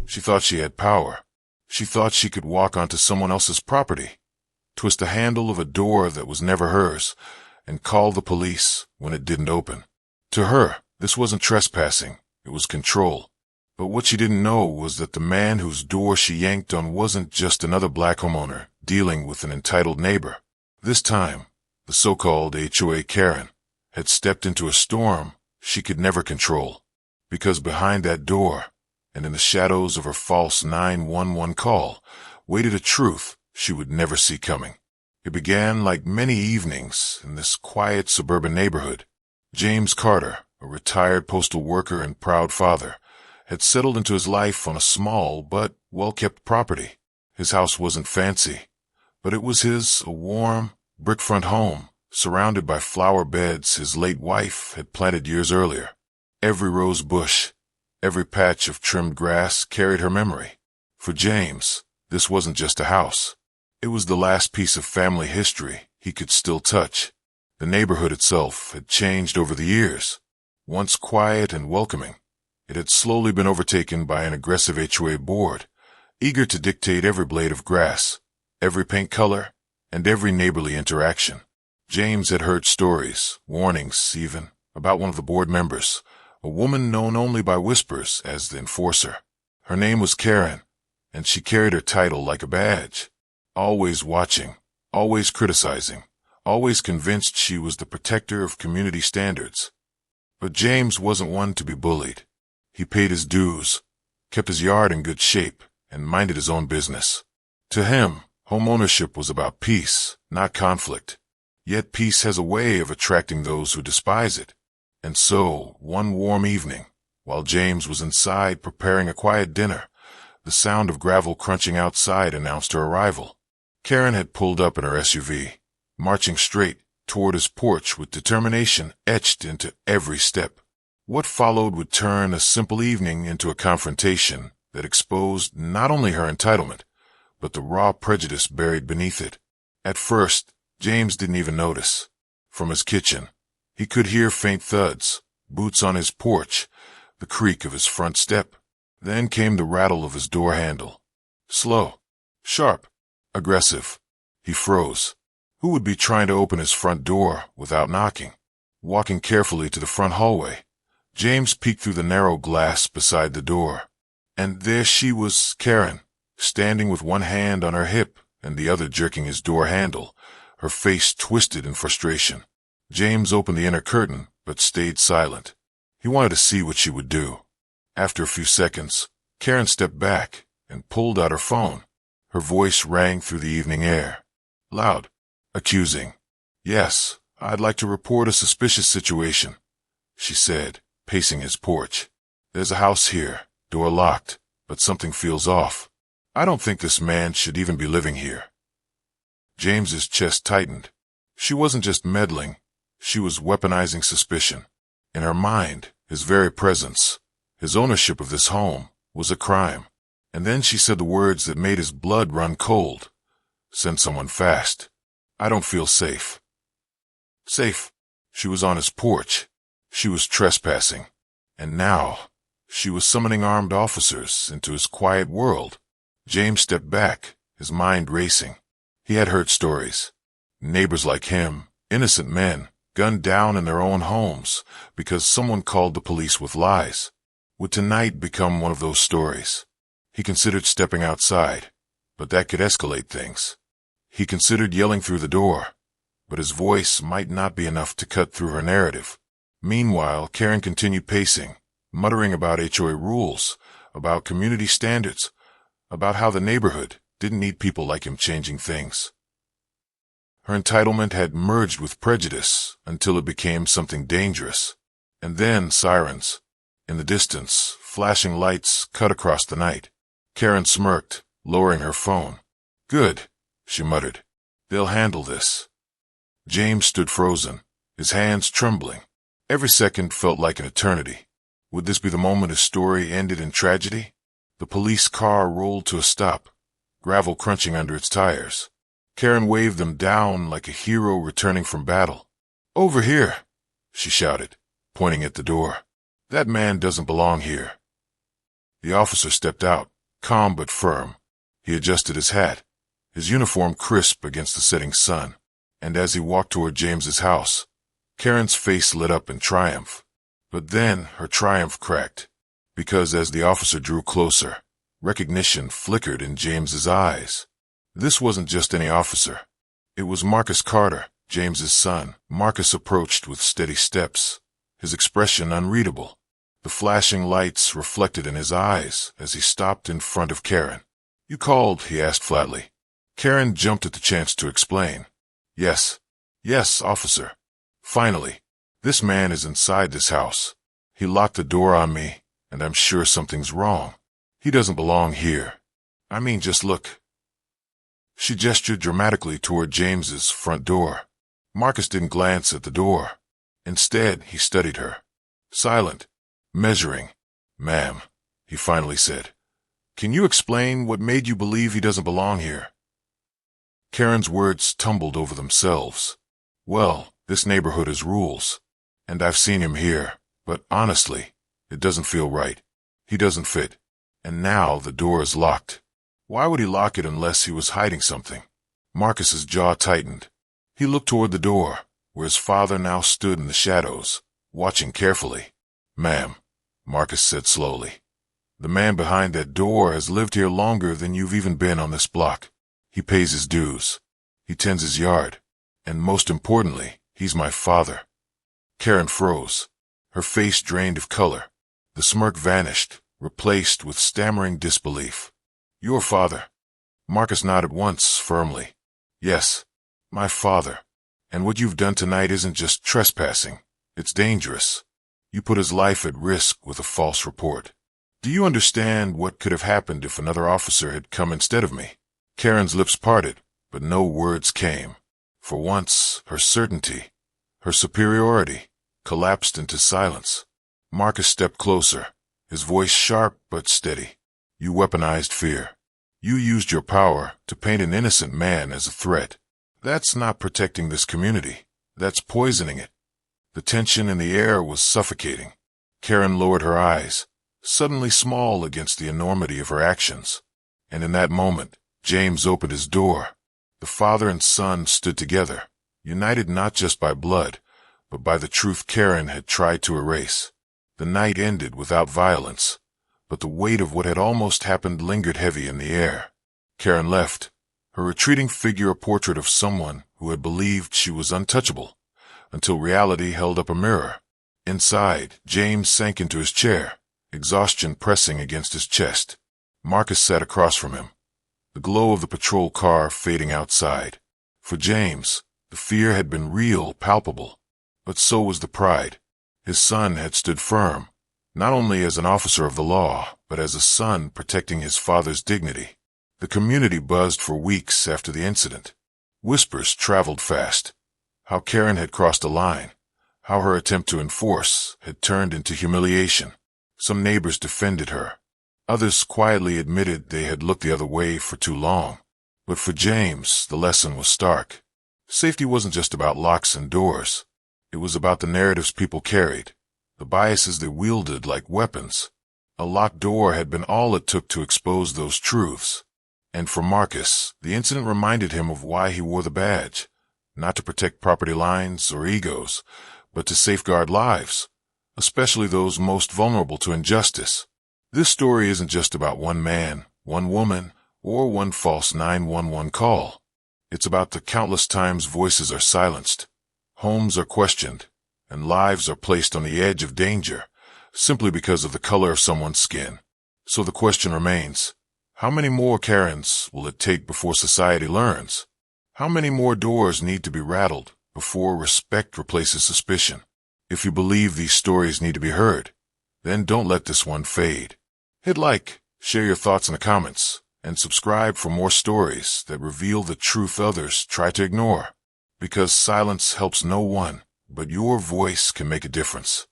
She thought she had power. She thought she could walk onto someone else's property, twist the handle of a door that was never hers, and call the police when it didn't open. To her, this wasn't trespassing, it was control. But what she didn't know was that the man whose door she yanked on wasn't just another black homeowner dealing with an entitled neighbor. This time, the so-called HOA Karen had stepped into a storm she could never control, because behind that door, and in the shadows of her false 911 call, waited a truth she would never see coming. It began like many evenings in this quiet suburban neighborhood. James Carter, a retired postal worker and proud father, had settled into his life on a small but well-kept property. His house wasn't fancy, but it was a warm, brick-front home, surrounded by flower beds his late wife had planted years earlier. Every rose bush, every patch of trimmed grass carried her memory. For James, this wasn't just a house. It was the last piece of family history he could still touch. The neighborhood itself had changed over the years. Once quiet and welcoming, it had slowly been overtaken by an aggressive HOA board, eager to dictate every blade of grass, every paint color, and every neighborly interaction. James had heard stories, warnings even, about one of the board members, a woman known only by whispers as the enforcer. Her name was Karen, and she carried her title like a badge. Always watching, always criticizing, always convinced she was the protector of community standards. But James wasn't one to be bullied. He paid his dues, kept his yard in good shape, and minded his own business. To him, home ownership was about peace, not conflict. Yet peace has a way of attracting those who despise it. And so, one warm evening, while James was inside preparing a quiet dinner, the sound of gravel crunching outside announced her arrival. Karen had pulled up in her SUV, marching straight toward his porch with determination etched into every step. What followed would turn a simple evening into a confrontation that exposed not only her entitlement, but the raw prejudice buried beneath it. At first, James didn't even notice. From his kitchen, he could hear faint thuds, boots on his porch, the creak of his front step. Then came the rattle of his door handle. Slow, sharp, aggressive. He froze. Who would be trying to open his front door without knocking? Walking carefully to the front hallway, James peeked through the narrow glass beside the door. And there she was, Karen, standing with one hand on her hip and the other jerking his door handle, her face twisted in frustration. James opened the inner curtain, but stayed silent. He wanted to see what she would do. After a few seconds, Karen stepped back and pulled out her phone. Her voice rang through the evening air. Loud, accusing. "Yes, I'd like to report a suspicious situation," she said, pacing his porch. "There's a house here, door locked, but something feels off. I don't think this man should even be living here." James's chest tightened. She wasn't just meddling. She was weaponizing suspicion. In her mind, his very presence, his ownership of this home, was a crime. And then she said the words that made his blood run cold. "Send someone fast. I don't feel safe." Safe. She was on his porch. She was trespassing. And now, she was summoning armed officers into his quiet world. James stepped back, his mind racing. He had heard stories. Neighbors like him, innocent men, gunned down in their own homes because someone called the police with lies. Would tonight become one of those stories? He considered stepping outside, but that could escalate things. He considered yelling through the door, but his voice might not be enough to cut through her narrative. Meanwhile, Karen continued pacing, muttering about HOA rules, about community standards, about how the neighborhood didn't need people like him changing things. Her entitlement had merged with prejudice until it became something dangerous. And then sirens. In the distance, flashing lights cut across the night. Karen smirked, lowering her phone. "Good," she muttered. "They'll handle this." James stood frozen, his hands trembling. Every second felt like an eternity. Would this be the moment his story ended in tragedy? The police car rolled to a stop, gravel crunching under its tires. Karen waved them down like a hero returning from battle. "Over here," she shouted, pointing at the door. "That man doesn't belong here." The officer stepped out, calm but firm. He adjusted his hat, his uniform crisp against the setting sun, and as he walked toward James's house, Karen's face lit up in triumph. But then her triumph cracked, because as the officer drew closer, recognition flickered in James's eyes. This wasn't just any officer. It was Marcus Carter, James's son. Marcus approached with steady steps, his expression unreadable. The flashing lights reflected in his eyes as he stopped in front of Karen. "You called?" he asked flatly. Karen jumped at the chance to explain. Yes, officer. Finally, this man is inside this house. He locked the door on me, and I'm sure something's wrong. He doesn't belong here. I mean, just look." She gestured dramatically toward James's front door. Marcus didn't glance at the door. Instead, he studied her. Silent, measuring. "Ma'am," he finally said, "can you explain what made you believe he doesn't belong here?" Karen's words tumbled over themselves. "Well, this neighborhood has rules, and I've seen him here, but honestly, it doesn't feel right. He doesn't fit. And now the door is locked. Why would he lock it unless he was hiding something?" Marcus's jaw tightened. He looked toward the door, where his father now stood in the shadows, watching carefully. "Ma'am," Marcus said slowly, "the man behind that door has lived here longer than you've even been on this block. He pays his dues. He tends his yard. And most importantly, he's my father." Karen froze. Her face drained of color. The smirk vanished, replaced with stammering disbelief. "Your father?" Marcus nodded once, firmly. "Yes, my father. And what you've done tonight isn't just trespassing. It's dangerous. You put his life at risk with a false report. Do you understand what could have happened if another officer had come instead of me?" Karen's lips parted, but no words came. For once, her certainty, her superiority, collapsed into silence. Marcus stepped closer, his voice sharp but steady. "You weaponized fear. You used your power to paint an innocent man as a threat. That's not protecting this community. That's poisoning it." The tension in the air was suffocating. Karen lowered her eyes, suddenly small against the enormity of her actions. And in that moment, James opened his door. The father and son stood together, united not just by blood, but by the truth Karen had tried to erase. The night ended without violence, but the weight of what had almost happened lingered heavy in the air. Karen left, her retreating figure a portrait of someone who had believed she was untouchable, until reality held up a mirror. Inside, James sank into his chair, exhaustion pressing against his chest. Marcus sat across from him, the glow of the patrol car fading outside. For James, the fear had been real, palpable, but so was the pride. His son had stood firm, not only as an officer of the law, but as a son protecting his father's dignity. The community buzzed for weeks after the incident. Whispers traveled fast. How Karen had crossed a line, how her attempt to enforce had turned into humiliation. Some neighbors defended her. Others quietly admitted they had looked the other way for too long. But for James, the lesson was stark. Safety wasn't just about locks and doors. It was about the narratives people carried, the biases they wielded like weapons. A locked door had been all it took to expose those truths. And for Marcus, the incident reminded him of why he wore the badge. Not to protect property lines or egos, but to safeguard lives, especially those most vulnerable to injustice. This story isn't just about one man, one woman, or one false 911 call. It's about the countless times voices are silenced, homes are questioned, and lives are placed on the edge of danger simply because of the color of someone's skin. So the question remains, how many more Karens will it take before society learns? How many more doors need to be rattled before respect replaces suspicion? If you believe these stories need to be heard, then don't let this one fade. Hit like, share your thoughts in the comments, and subscribe for more stories that reveal the truth others try to ignore. Because silence helps no one, but your voice can make a difference.